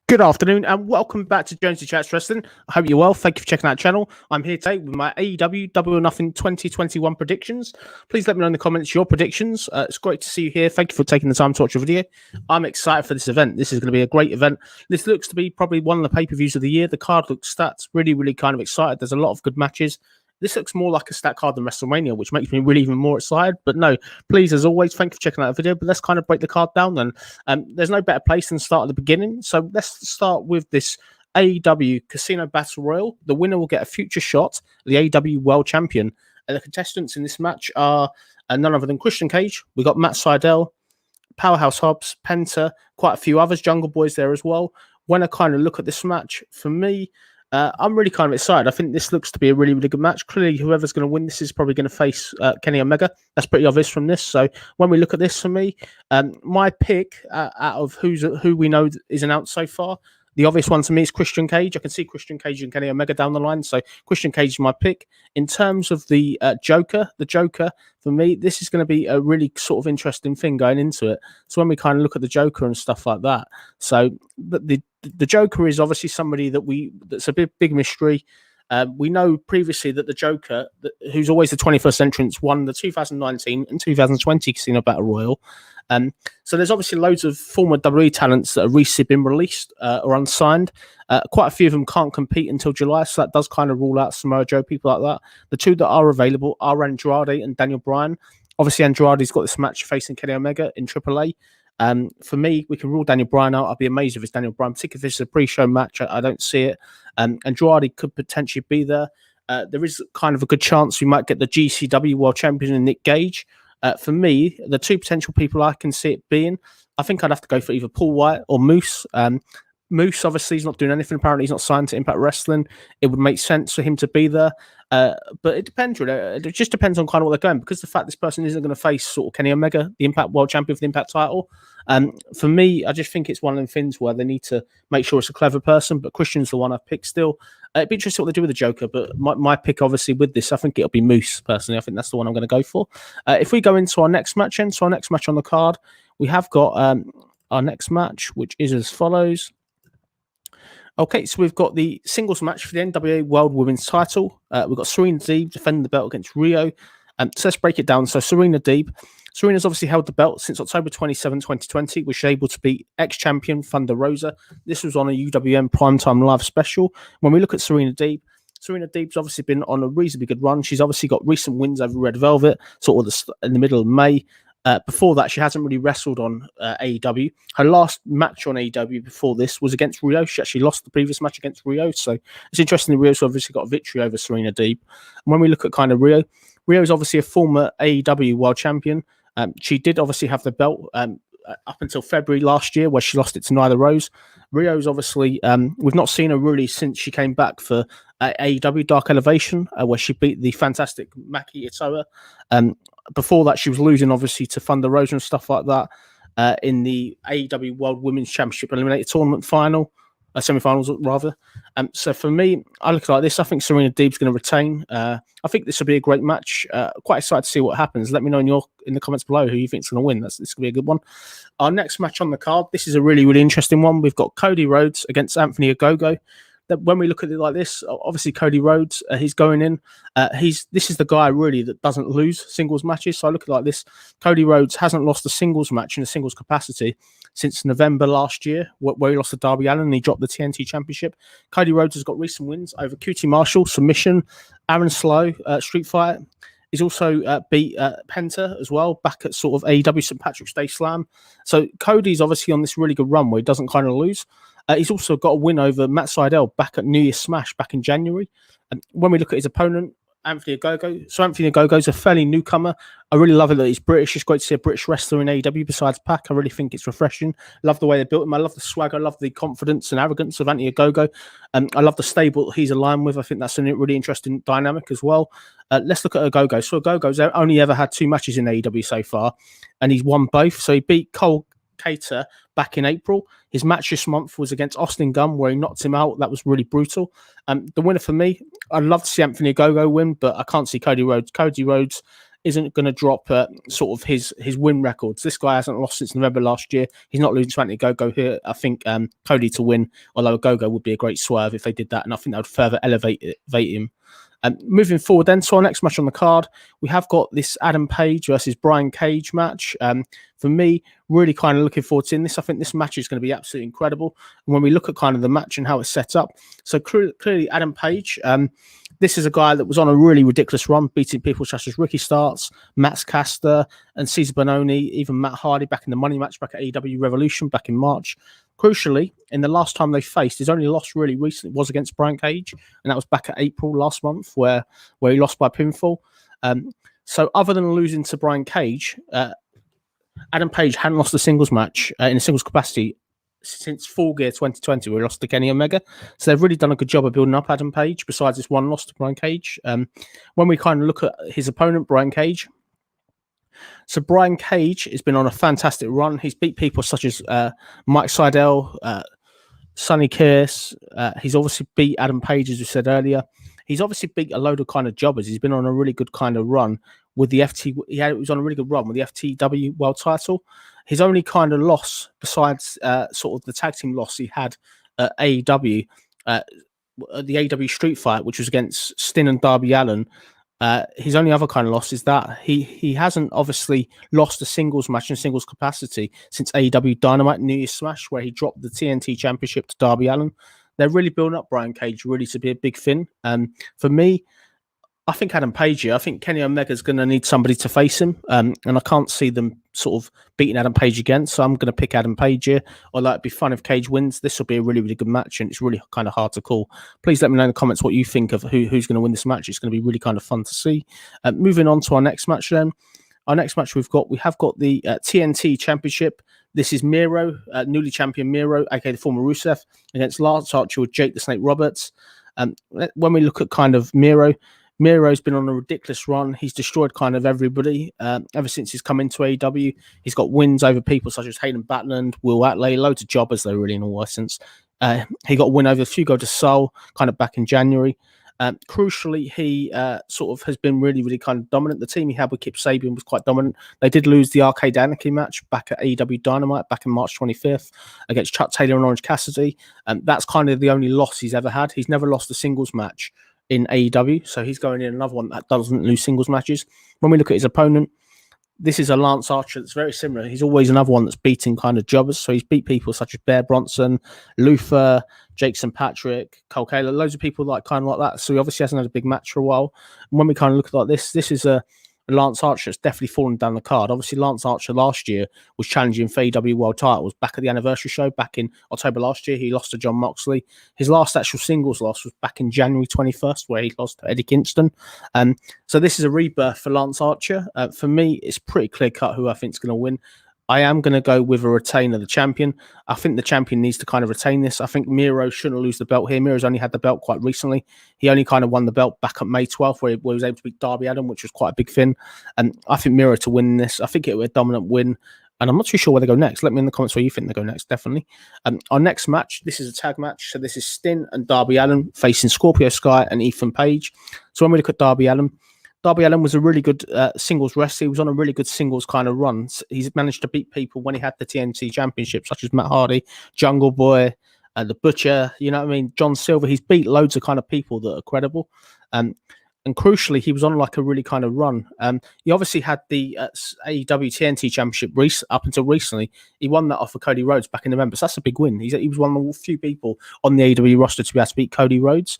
Good afternoon and welcome back to Jonesy Chats Wrestling. I hope you're well. Thank you for checking out the channel. I'm here today with my AEW Double or Nothing 2021 predictions. Please let me know in the comments your predictions. It's great to see you here. Thank you for taking the time to watch the video. I'm excited for this event. This is going to be a great event. This looks to be probably one of the pay-per-views of the year. The card looks stacked. Really kind of excited. There's a lot of good matches. This looks more like a stacked card than WrestleMania, which makes me really even more excited. But no, please, as always, thank you for checking out the video. But let's kind of break the card down then. There's no better place than start at the beginning. So let's start with this AEW Casino Battle Royal. The winner will get a future shot at the AEW World Champion. And the contestants in this match are none other than Christian Cage. We've got Matt Sydal, Powerhouse Hobbs, Penta, quite a few others, Jungle Boys there as well. When I kind of look at this match, for me, I'm really kind of excited. I think this looks to be a really good match. Clearly, whoever's going to win this is probably going to face Kenny Omega. That's pretty obvious from this. So when we look at this, for me, my pick out of who we know is announced so far, the obvious one to me is Christian Cage. I can see Christian Cage and Kenny Omega down the line. So Christian Cage is my pick. In terms of the Joker, for me, this is going to be a really sort of interesting thing going into it. So when we kind of look at the Joker and stuff like that. So the Joker is obviously somebody that's a big mystery. We know previously that the Joker, who's always the 21st entrant, won the 2019 and 2020 Casino Battle Royal. So there's obviously loads of former WWE talents that have recently been released or unsigned. Quite a few of them can't compete until July, so that does kind of rule out Samoa Joe, people like that. The two that are available are Andrade and Daniel Bryan. Obviously, Andrade's got this match facing Kenny Omega in AAA. For me, we can rule Daniel Bryan out. I'd be amazed if it's Daniel Bryan, particularly if this is a pre-show match. I don't see it. Andrade could potentially be there. There is kind of a good chance we might get the GCW World Champion in Nick Gage. For me, the two potential people I can see it being, I think I'd have to go for either Paul White or Moose. Moose, obviously, he's not doing anything. Apparently, he's not signed to Impact Wrestling. It would make sense for him to be there. But it depends, really. It just depends on kind of what they're going, because the fact this person isn't going to face sort of Kenny Omega, the Impact World Champion for the Impact title. For me, I just think it's one of them things where they need to make sure it's a clever person, but Christian's the one I've picked still. It'd be interesting what they do with the Joker, but my pick, obviously, with this, I think it'll be Moose, personally. I think that's the one I'm going to go for. If we go into our next match, on the card, we have got our next match, which is as follows. Okay, so we've got the singles match for the NWA World Women's title. We've got Serena Deeb defending the belt against Rio. So let's break it down. So Serena's obviously held the belt since October 27, 2020, which was able to beat ex-champion Thunder Rosa. This was on a UWM Primetime Live special. When we look at Serena Deeb's obviously been on a reasonably good run. She's obviously got recent wins over Red Velvet, sort of in the middle of May. Before that, she hasn't really wrestled on AEW. Her last match on AEW before this was against Rio. She actually lost the previous match against Rio. So it's interesting that Rio's obviously got a victory over Serena Deeb. And when we look at kind of Rio is obviously a former AEW World Champion. She did obviously have the belt up until February last year, where she lost it to Nyla Rose. Rio's obviously, we've not seen her really since she came back for AEW Dark Elevation, where she beat the fantastic Maki Itoa. Before that, she was losing, obviously, to Thunder Rosa and stuff like that in the AEW World Women's Championship Eliminator Tournament semi-finals, rather. So for me, I look like this. I think Serena Deeb's going to retain. I think this will be a great match. Quite excited to see what happens. Let me know in the comments below who you think is going to win. This could be a good one. Our next match on the card, this is a really interesting one. We've got Cody Rhodes against Anthony Ogogo. That when we look at it like this, obviously Cody Rhodes, he's going in. This is the guy really that doesn't lose singles matches. So I look at it like this: Cody Rhodes hasn't lost a singles match in a singles capacity since November last year, where he lost to Darby Allin and he dropped the TNT Championship. Cody Rhodes has got recent wins over QT Marshall, submission, Aaron Slow, Street Fight. He's also beat Penta as well, back at sort of AEW St. Patrick's Day Slam. So Cody's obviously on this really good run where he doesn't kind of lose. He's also got a win over Matt Sydal back at New Year's Smash back in January. And when we look at his opponent, Anthony Ogogo. So Anthony Ogogo's a fairly newcomer. I really love it that he's British. It's great to see a British wrestler in AEW besides Pac. I really think it's refreshing. Love the way they built him. I love the swag. I love the confidence and arrogance of Anthony Ogogo. I love the stable that he's aligned with. I think that's a really interesting dynamic as well. Let's look at Ogogo. So Ogogo's only ever had 2 matches in AEW so far, and he's won both. So he beat Cole Cater back in April. His match this month was against Austin Gunn, where he knocked him out. That was really brutal. The winner for me, I'd love to see Anthony Ogogo win, but I can't see Cody Rhodes. Cody Rhodes isn't going to drop sort of his win records. This guy hasn't lost since November last year. He's not losing to Anthony Ogogo here. I think Cody to win, although Ogogo would be a great swerve if they did that, and I think that would further elevate him. Moving forward then to our next match on the card, we have got this Adam Page versus Brian Cage match. For me, really kind of looking forward to seeing this. I think this match is going to be absolutely incredible. And when we look at kind of the match and how it's set up, so clearly Adam Page, this is a guy that was on a really ridiculous run, beating people such as Ricky Starks, Max Caster, and Cesar Bononi, even Matt Hardy back in the money match back at AEW Revolution back in March. Crucially, in the last time they faced, his only loss really recently was against Brian Cage, and that was back at April last month, where he lost by pinfall. So other than losing to Brian Cage, Adam Page hadn't lost a singles match in a singles capacity since Full Gear 2020, where he lost to Kenny Omega. So they've really done a good job of building up Adam Page, besides this one loss to Brian Cage. When we kind of look at his opponent, Brian Cage, so Brian Cage has been on a fantastic run. He's beat people such as Mike Seidel, Sonny Kiss. He's obviously beat Adam Page, as we said earlier. He's obviously beat a load of kind of jobbers. He's been on a really good kind of run with the FT. He was on a really good run with the FTW World Title. His only kind of loss, besides sort of the tag team loss he had at AEW, the AEW Street Fight, which was against Sting and Darby Allin. His only other kind of loss is that he hasn't obviously lost a singles match in singles capacity since AEW Dynamite New Year's Smash, where he dropped the TNT Championship to Darby Allin. They're really building up Brian Cage really to be a big thing. For me, I think Adam Page here, I think Kenny Omega's going to need somebody to face him. And I can't see them sort of beating Adam Page again. So I'm going to pick Adam Page here. Although it'd be fun if Cage wins. This will be a really, really good match. And it's really kind of hard to call. Please let me know in the comments what you think of who's going to win this match. It's going to be really kind of fun to see. Moving on to our next match then. Our next match we have got the TNT Championship. This is Miro, newly champion Miro, aka the former Rusev, against Lance Archer with Jake the Snake Roberts. When we look at kind of Miro's been on a ridiculous run. He's destroyed kind of everybody ever since he's come into AEW. He's got wins over people such as Hayden Batland, Will Atley, loads of jobbers though, really, in all essence. He got a win over Fugo de Sol kind of back in January. Crucially, he sort of has been really, really kind of dominant. The team he had with Kip Sabian was quite dominant. They did lose the Arcade Anarchy match back at AEW Dynamite back in March 25th against Chuck Taylor and Orange Cassidy. That's kind of the only loss he's ever had. He's never lost a singles match in AEW, so he's going in another one that doesn't lose singles matches. When we look at his opponent, this is a Lance Archer that's very similar. He's always another one that's beating kind of jobbers. So he's beat people such as Bear Bronson, Luther, Jake St. Patrick, Cole Kaler, loads of people like kind of like that. So he obviously hasn't had a big match for a while. And when we kind of look at like this is a Lance Archer that's definitely fallen down the card. Obviously, Lance Archer last year was challenging for AEW World titles back at the anniversary show back in October last year. He lost to John Moxley. His last actual singles loss was back in January 21st, where he lost to Eddie Kingston. So this is a rebirth for Lance Archer. For me, it's pretty clear cut who I think is going to win. I am going to go with a retainer of the champion. I think the champion needs to kind of retain this. I think Miro shouldn't lose the belt here. Miro's only had the belt quite recently. He only kind of won the belt back on May 12th, where he was able to beat Darby Allin, which was quite a big thing. And I think Miro to win this. I think it was a dominant win. And I'm not too sure where they go next. Let me in the comments where you think they go next, definitely. Our next match, this is a tag match. So this is Sting and Darby Allin facing Scorpio Sky and Ethan Page. So when we look at Darby Allin was a really good singles wrestler. He was on a really good singles kind of run. He's managed to beat people when he had the TNT Championship, such as Matt Hardy, Jungle Boy, The Butcher, you know what I mean? John Silver. He's beat loads of kind of people that are credible. And crucially, he was on like a really kind of run. He obviously had the AEW TNT Championship up until recently. He won that off of Cody Rhodes back in November. So that's a big win. He was one of the few people on the AEW roster to be able to beat Cody Rhodes.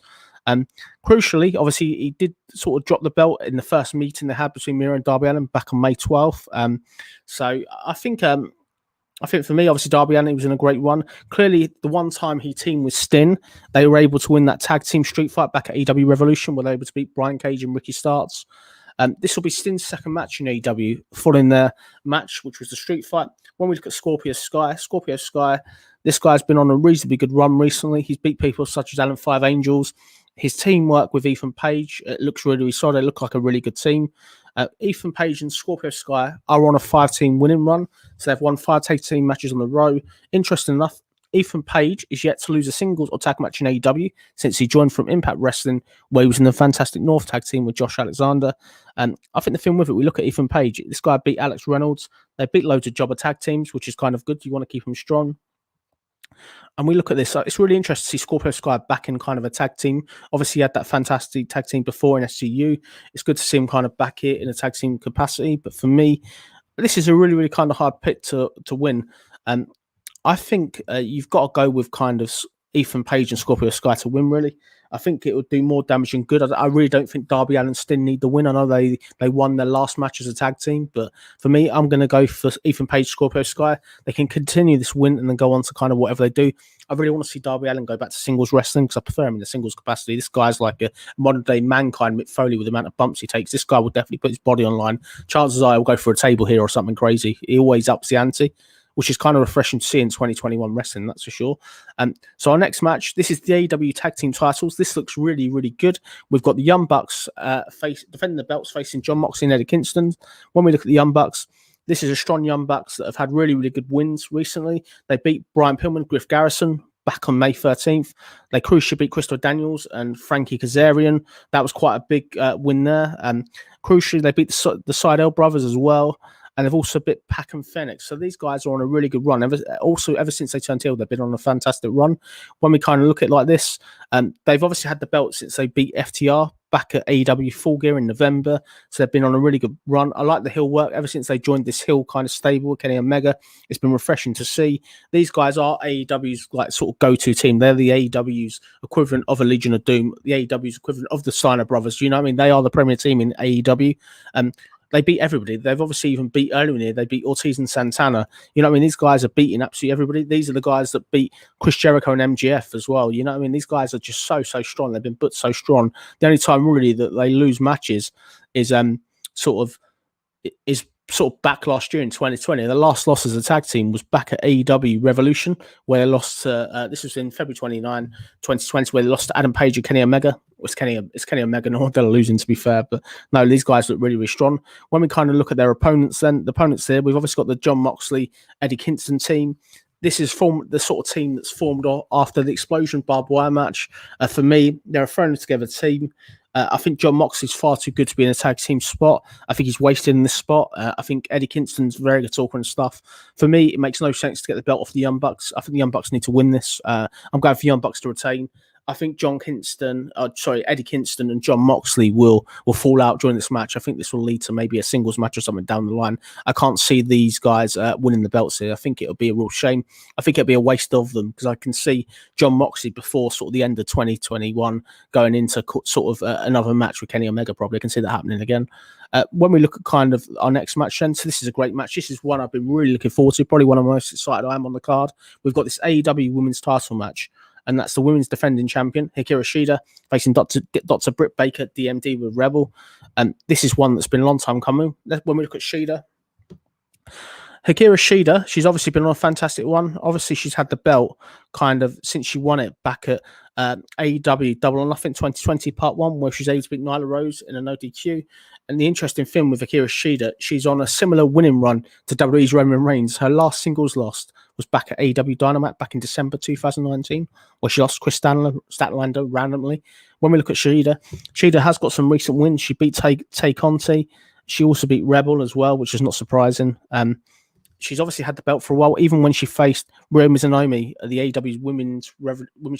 Crucially, obviously, he did sort of drop the belt in the first meeting they had between Miro and Darby Allin back on May 12th. So I think for me, obviously, Darby Allin was in a great run. Clearly, the one time he teamed with Sting, they were able to win that tag team street fight back at AEW Revolution, where they were able to beat Brian Cage and Ricky Starks. This will be Sting's second match in AEW, following their match, which was the street fight. When we look at Scorpio Sky, this guy's been on a reasonably good run recently. He's beat people such as Alan Five Angels. His teamwork with Ethan Page, it looks really, really solid. They look like a really good team. Ethan Page and Scorpio Sky are on a 5-team winning run. So they've won 5 tag team matches on the row. Interesting enough, Ethan Page is yet to lose a singles or tag match in AEW since he joined from Impact Wrestling, where he was in the Fantastic North tag team with Josh Alexander. And I think the thing with it, we look at Ethan Page. This guy beat Alex Reynolds. They beat loads of jobber tag teams, which is kind of good. You want to keep them strong. And we look at this, it's really interesting to see Scorpio Sky back in kind of a tag team. Obviously, he had that fantastic tag team before in SCU. It's good to see him kind of back here in a tag team capacity. But for me, this is a really, really kind of hard pick to win. I think you've got to go with kind of Ethan Page and Scorpio Sky to win, really. I think it would do more damage than good. I really don't think Darby Allin still need the win. I know they won their last match as a tag team, but for me, I'm going to go for Ethan Page, Scorpio Sky. They can continue this win and then go on to kind of whatever they do. I really want to see Darby Allin go back to singles wrestling because I prefer him in the singles capacity. This guy's like a modern day Mankind, Mick Foley, with the amount of bumps he takes. This guy will definitely put his body online. Chances are he'll go for a table here or something crazy. He always ups the ante, which is kind of refreshing to see in 2021 wrestling, that's for sure. So our next match, this is the AEW Tag Team titles. This looks really, really good. We've got the Young Bucks defending the belts, facing John Moxley and Eddie Kingston. When we look at the Young Bucks, this is a strong Young Bucks that have had really, really good wins recently. They beat Brian Pillman, Griff Garrison back on May 13th. They crucially beat Crystal Daniels and Frankie Kazarian. That was quite a big win there. Crucially, they beat the Seidel brothers as well. And they've also beat Pac and Phoenix. So these guys are on a really good run. Ever since they turned heel, they've been on a fantastic run. When we kind of look at it like this, they've obviously had the belt since they beat FTR back at AEW Full Gear in November. So they've been on a really good run. I like the heel work ever since they joined this heel kind of stable with Kenny Omega. It's been refreshing to see. These guys are AEW's like sort of go-to team. They're the AEW's equivalent of a Legion of Doom, the AEW's equivalent of the Steiner brothers. You know what I mean? They are the premier team in AEW. They beat everybody. They've obviously even beat earlier in the year. They beat Ortiz and Santana. You know what I mean? These guys are beating absolutely everybody. These are the guys that beat Chris Jericho and MGF as well. You know what I mean? These guys are just so strong. They've been put so strong. The only time really that they lose matches is sort of back last year in 2020. The last loss as a tag team was back at AEW Revolution, where they lost to, this was in February 29, 2020, where they lost to Adam Page and Kenny Omega. It's Kenny Omega, no, they're losing to be fair, but no, these guys look really, really strong. When we kind of look at their opponents, then the opponents there, we've obviously got the John Moxley, Eddie Kingston team. This is the sort of team that's formed after the Explosion barbed wire match. For me, they're a thrown together team. I think John Moxley's far too good to be in a tag team spot. I think he's wasted in this spot. I think Eddie Kingston's very good talker and stuff. For me, it makes no sense to get the belt off the Young Bucks. I think the Young Bucks need to win this. I'm going for Young Bucks to retain. I think Eddie Kingston and John Moxley will fall out during this match. I think this will lead to maybe a singles match or something down the line. I can't see these guys winning the belts here. I think it'll be a real shame. I think it'll be a waste of them because I can see John Moxley before sort of the end of 2021 going into sort of another match with Kenny Omega probably. I can see that happening again. When we look at kind of our next match, then, so this is a great match. This is one I've been really looking forward to. Probably one of the most excited I am on the card. We've got this AEW Women's Title match. And that's the women's defending champion, Hikaru Shida, facing Dr. Britt Baker, DMD with Rebel. And this is one that's been a long time coming. When we look at Shida, Hikaru Shida, she's obviously been on a fantastic one. Obviously, she's had the belt kind of since she won it back at AEW Double or Nothing 2020 Part 1, where she's able to beat Nyla Rose in a no DQ. And the interesting thing with Hikaru Shida, she's on a similar winning run to WWE's Roman Reigns. Her last singles loss was back at AEW Dynamite back in December 2019, where she lost Chris Statlander randomly. When we look at Shida, Shida has got some recent wins. She beat Tay Conti. She also beat Rebel as well, which is not surprising. She's obviously had the belt for a while, even when she faced Ryo Mizunami at the AEW's Women's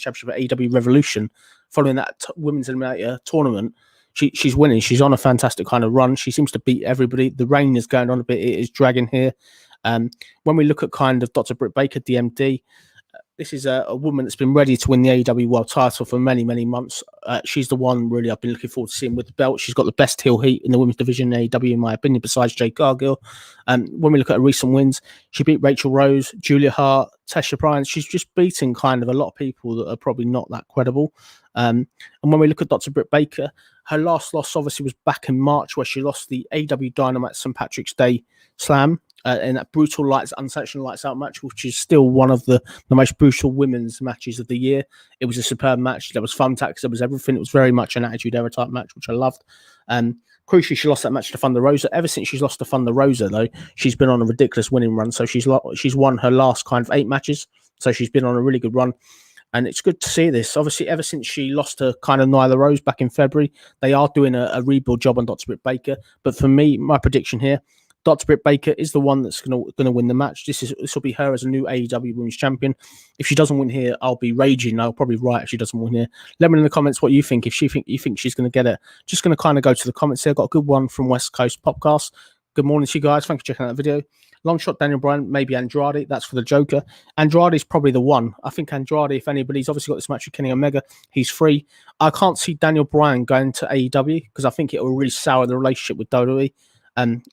Championship at AEW Revolution. Following that Women's Eliminator tournament, she's winning. She's on a fantastic kind of run. She seems to beat everybody. The reign is going on a bit. It is dragging here. When we look at kind of Dr. Britt Baker, DMD, this is a woman that's been ready to win the AEW World title for many, many months. She's the one really I've been looking forward to seeing with the belt. She's got the best heel heat in the women's division in AEW, in my opinion, besides Jade Cargill. When we look at her recent wins, she beat Rachel Rose, Julia Hart, Tasha Bryan. She's just beating kind of a lot of people that are probably not that credible. And when we look at Dr. Britt Baker, her last loss obviously was back in March, where she lost the AEW Dynamite St. Patrick's Day Slam in that brutal unsanctioned lights out match, which is still one of the most brutal women's matches of the year. It was a superb match. There was thumbtacks, there was everything. It was very much an Attitude Era type match, which I loved. Crucially, she lost that match to Thunder Rosa. Ever since she's lost to Thunder Rosa, though, she's been on a ridiculous winning run. So she's won her last kind of 8 matches So she's been on a really good run. And it's good to see this. Obviously, ever since she lost to kind of Nyla Rose back in February, they are doing a rebuild job on Dr. Britt Baker. But for me, my prediction here, Dr. Britt Baker is the one that's going to win the match. This will be her as a new AEW Women's Champion. If she doesn't win here, I'll be raging. I'll probably write if she doesn't win here. Let me know in the comments what you think. If you think she's going to get it, just going to kind of go to the comments here. Got a good one from West Coast Popcast. Good morning to you guys. Thank you for checking out the video. Long shot Daniel Bryan, maybe Andrade. That's for the Joker. Andrade's probably the one. I think Andrade, if anybody, he's obviously got this match with Kenny Omega. He's free. I can't see Daniel Bryan going to AEW because I think it will really sour the relationship with WWE.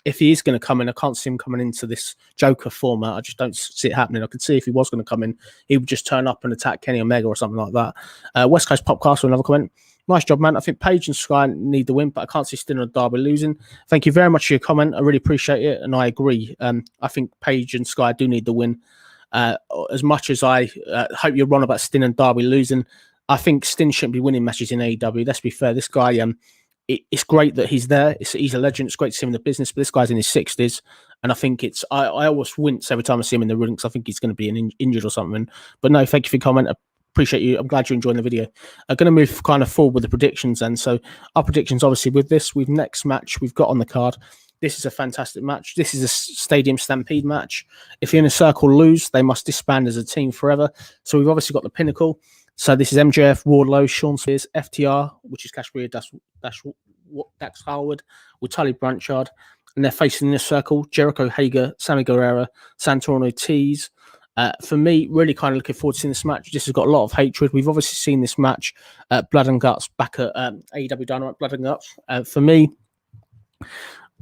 If he is going to come in, I can't see him coming into this Joker format. I just don't see it happening. I could see if he was going to come in, he would just turn up and attack Kenny Omega or something like that. West Coast Popcast with another comment. Nice job, man. I think Paige and Sky need the win, but I can't see Stinner and Darby losing. Thank you very much for your comment. I really appreciate it, and I agree. I think Paige and Sky do need the win. As much as I hope you're wrong about Stin and Darby losing, I think Stin shouldn't be winning matches in AEW. Let's be fair. This guy, it's great that he's there. He's a legend. It's great to see him in the business, but this guy's in his 60s, and I think I always wince every time I see him in the ring because I think he's going to be injured or something. But no, thank you for your comment. Appreciate you. I'm glad you're enjoying the video. I'm going to move kind of forward with the predictions then. So our predictions, obviously, with this, with next match we've got on the card. This is a fantastic match. This is a Stadium Stampede match. If the Inner Circle lose, they must disband as a team forever. So we've obviously got the Pinnacle. So this is MJF, Wardlow, Sean Spears, FTR, which is Cassidy, Dax Harwood, with Tully Blanchard. And they're facing Inner Circle, Jericho, Hager, Sammy Guerrero, Santorno, Ortiz. For me, really kind of looking forward to seeing this match. This has got a lot of hatred. We've obviously seen this match, Blood and Guts, back at AEW Dynamite, Blood and Guts. For me,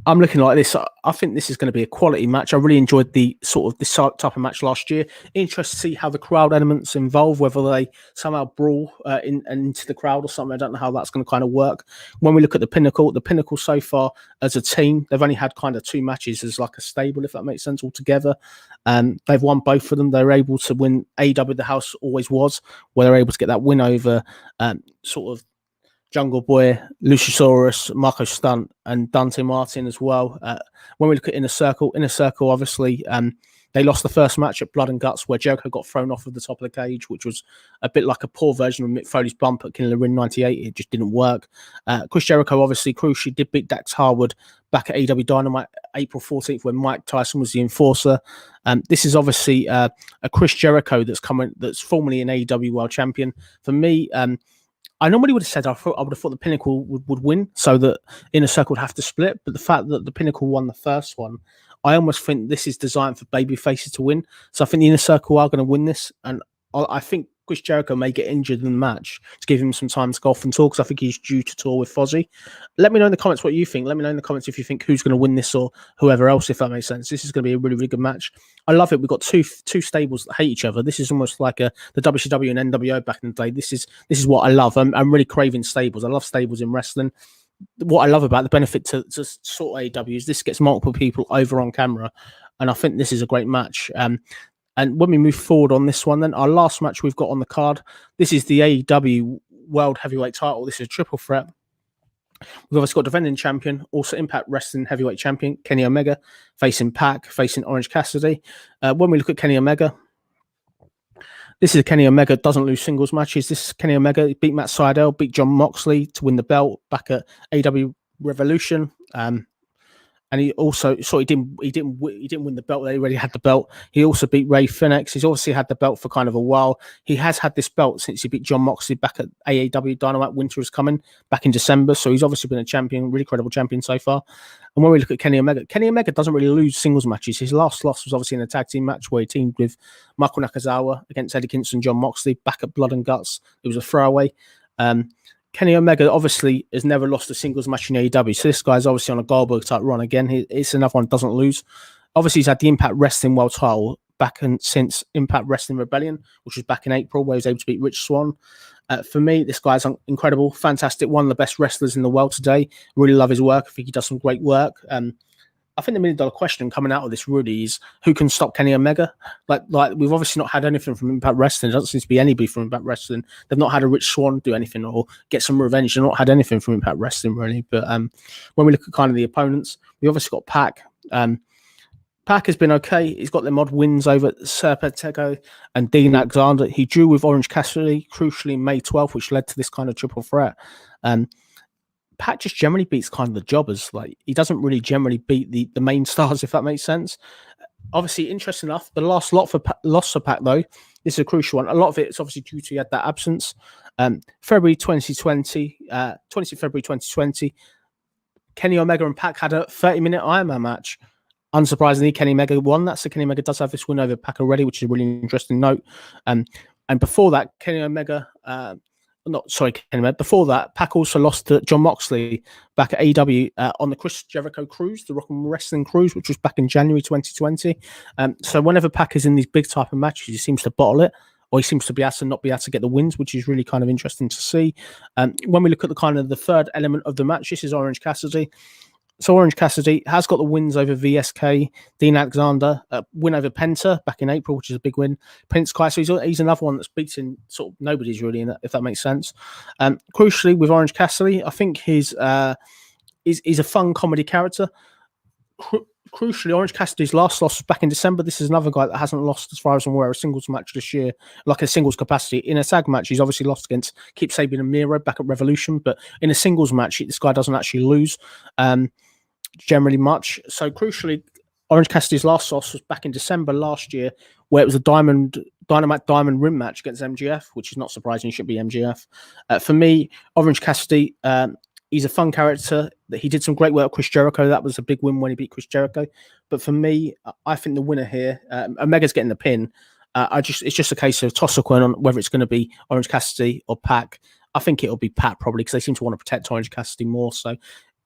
I'm looking like this. I think this is going to be a quality match. I really enjoyed this type of match last year. Interested to see how the crowd elements involve, whether they somehow brawl into the crowd or something. I don't know how that's going to kind of work. When we look at the Pinnacle so far as a team, they've only had kind of 2 matches as like a stable, if that makes sense, altogether. They've won both of them. They were able to win AEW The House Always Was, where they're able to get that win over sort of Jungle Boy, Luchasaurus, Marco Stunt, and Dante Martin as well. When we look at Inner Circle, obviously, they lost the first match at Blood and Guts, where Jericho got thrown off of the top of the cage, which was a bit like a poor version of Mick Foley's bump at King of the Ring 98. It just didn't work. Chris Jericho, obviously, crucially, did beat Dax Harwood back at AEW Dynamite April 14th, when Mike Tyson was the enforcer. This is obviously a Chris Jericho that's formerly an AEW World Champion. For me, I normally would have said I would have thought the Pinnacle would win, so that Inner Circle would have to split. But the fact that the Pinnacle won the first one, I almost think this is designed for baby faces to win. So I think the Inner Circle are going to win this, and I think Chris Jericho may get injured in the match to give him some time to go off and talk, because I think he's due to tour with Fozzy. Let me know in the comments what you think. Let me know in the comments if you think who's going to win this or whoever else, if that makes sense. This is going to be a really, really good match. I love it. We've got two stables that hate each other. This is almost like the WCW and NWO back in the day. This is what I love. I'm really craving stables. I love stables in wrestling. What I love about the benefit to sort of AEW is this gets multiple people over on camera, and I think this is a great match. And when we move forward on this one, then our last match we've got on the card, this is the AEW World Heavyweight title. This is a triple threat. We've obviously got defending champion, also Impact Wrestling Heavyweight Champion, Kenny Omega, facing Pac, facing Orange Cassidy. When we look at Kenny Omega, this is a Kenny Omega doesn't lose singles matches. This is Kenny Omega beat Matt Sydal, beat John Moxley to win the belt back at AEW Revolution. And he also he didn't win the belt. They already had the belt. He also beat Ray Phoenix. He's obviously had the belt for kind of a while. He has had this belt since he beat John Moxley back at AEW Dynamite. Winter is coming back in December, so he's obviously been a champion, really credible champion so far. And when we look at Kenny Omega doesn't really lose singles matches. His last loss was obviously in a tag team match where he teamed with Michael Nakazawa against Eddie Kingston, John Moxley back at Blood and Guts. It was a throwaway. Kenny Omega obviously has never lost a singles match in AEW, so this guy's obviously on a Goldberg type run again. It's another one that doesn't lose. Obviously, he's had the Impact Wrestling World title since Impact Wrestling Rebellion, which was back in April, where he was able to beat Rich Swann. For me, this guy's incredible, fantastic, one of the best wrestlers in the world today. Really love his work. I think he does some great work. I think the $1 million question coming out of this really is who can stop Kenny Omega? Like we've obviously not had anything from Impact Wrestling. There doesn't seem to be anybody from Impact Wrestling. They've not had a Rich Swann do anything or get some revenge. They've not had anything from Impact Wrestling really. But when we look at kind of the opponents, we obviously got Pac. Pac has been okay. He's got them odd wins over Serpentego and Dean Alexander. He drew with Orange Cassidy, crucially May 12th, which led to this kind of triple threat. Pac just generally beats kind of the jobbers. Like, he doesn't really generally beat the main stars, if that makes sense. Obviously, interesting enough, the loss for Pac, though, this is a crucial one. A lot of it is obviously due to he had that absence. February 2020, 20th February 2020, Kenny Omega and Pac had a 30-minute Iron Man match. Unsurprisingly, Kenny Omega won that, so Kenny Omega does have this win over Pac already, which is a really interesting note. And before that, before that, Pac also lost to John Moxley back at AEW on the Chris Jericho cruise, the Rock and Wrestling cruise, which was back in January 2020. So whenever Pac is in these big type of matches, he seems to bottle it, or he seems to be able to not be able to get the wins, which is really kind of interesting to see. When we look at the third element of the match, this is Orange Cassidy. So Orange Cassidy has got the wins over VSK, Dean Alexander, win over Penta back in April, which is a big win. Prince Kai, so he's another one that's beaten sort of nobody's really in that, if that makes sense. Crucially, with Orange Cassidy, I think he's a fun comedy character. Crucially, Orange Cassidy's last loss was back in December. This is another guy that hasn't lost, as far as I'm aware, a singles match this year, like a singles capacity. In a tag match, he's obviously lost against Keep Sabian and Miro back at Revolution, but in a singles match, this guy doesn't actually lose generally much. So crucially, Orange Cassidy's last loss was back in December last year, where it was a Dynamite Diamond rim match against MGF, which is not surprising. It should be MGF. For me, Orange Cassidy, he's a fun character. He did some great work with Chris Jericho. That was a big win when he beat Chris Jericho. But for me, I think the winner here, Omega's getting the pin. It's just a case of toss a coin on whether it's going to be Orange Cassidy or Pac. I think it'll be Pac probably, because they seem to want to protect Orange Cassidy more. So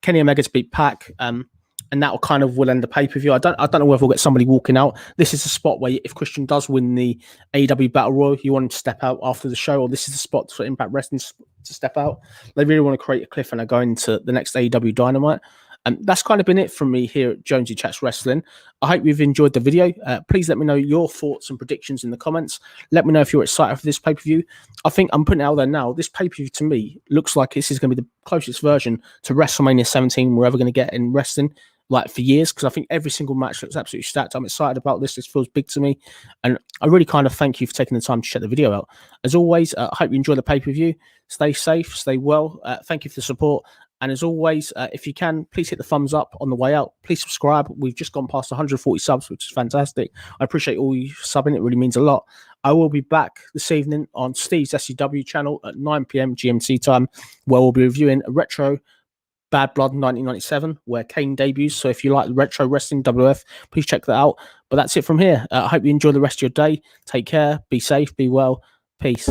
Kenny Omega's beat Pac, and that will end the pay-per-view. I don't know whether we'll get somebody walking out. This is a spot where if Christian does win the AEW Battle Royal, you want him to step out after the show, or this is the spot for Impact Wrestling to step out. They really want to create a cliffhanger going into the next AEW Dynamite. And that's kind of been it from me here at Jonesy Chats Wrestling. I hope you've enjoyed the video. Please let me know your thoughts and predictions in the comments. Let me know if you're excited for this pay-per-view. I think I'm putting it out there now. This pay-per-view, to me, looks like this is going to be the closest version to WrestleMania 17 we're ever going to get in wrestling, like, for years, because I think every single match looks absolutely stacked. I'm excited about this. This feels big to me. And I really kind of thank you for taking the time to check the video out. As always, I hope you enjoy the pay-per-view. Stay safe, stay well. Thank you for the support. And as always, if you can, please hit the thumbs up on the way out. Please subscribe. We've just gone past 140 subs, which is fantastic. I appreciate all you subbing. It really means a lot. I will be back this evening on Steve's SCW channel at 9 p.m. GMT time, where we'll be reviewing a retro Bad Blood 1997, where Kane debuts. So if you like retro wrestling WF, please check that out. But that's it from here. I hope you enjoy the rest of your day. Take care. Be safe. Be well. Peace.